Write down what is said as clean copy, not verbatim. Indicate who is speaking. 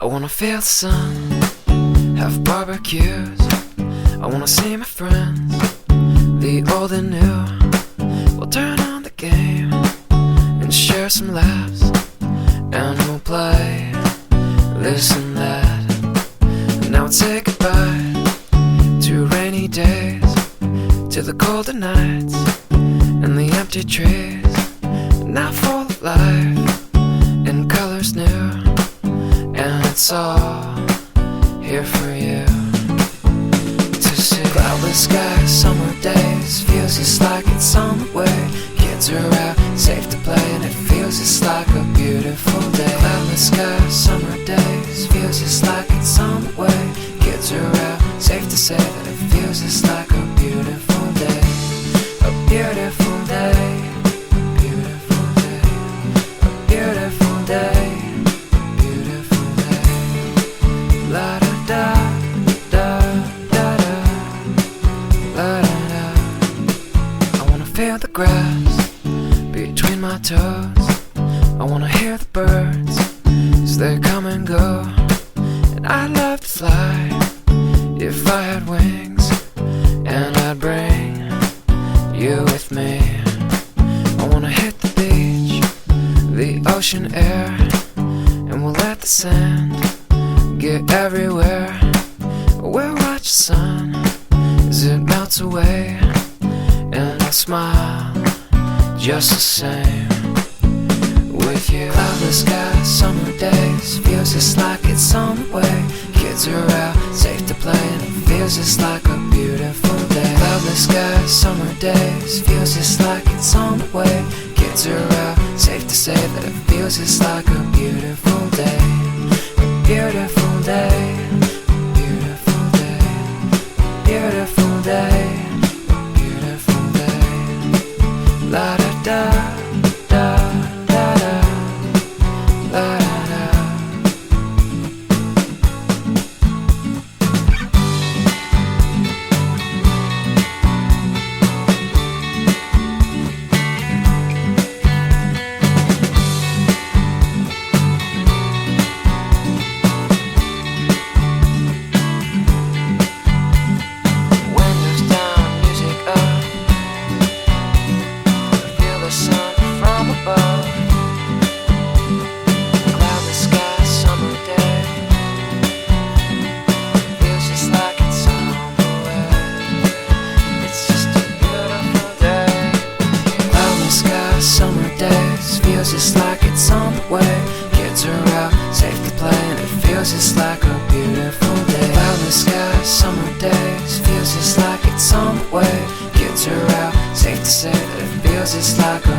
Speaker 1: I wanna feel the sun, have barbecues. I wanna see my friends, the old and new. We'll turn on the game and share some laughs, and we'll play this and that. And now we'll say goodbye to rainy days, to the colder nights and the empty trees. Now full of life and colors new, and it's all here for you to see. Cloudless skies, summer days, feels just like it's on the way. Kids are out, safe to play, and it feels just like a beautiful day. Cloudless skies, summer days, feels just like it's on the way. Kids are out, safe to say that it feels just like a beautiful day. A beautiful day. Beautiful day, beautiful day. La da da da da da, la da da. I wanna feel the grass between my toes. I wanna hear the birds as they come and go. And I'd love to fly if I had wings, and I'd bring you with me. I wanna hit the beach, the ocean air, and we'll let the sand get everywhere. We'll watch the sun as it melts away, and I'll smile just the same with you. Cloudless skies, summer days, feels just like it's on the way. Kids are out, safe to play, and it feels just like a beautiful day. Cloudless skies, summer days, feels just like it's on the way. Kids are out, safe to say that it feels just like a beautiful day. A beautiful day, beautiful day, beautiful day, beautiful day. La da da da da da, la da da. Summer days, feels just like it's on the way. Kids are out, safe to play, and it feels just like a beautiful day. Cloudless skies, summer days, feels just like it's on the way. Kids are out, safe to say that it feels just like a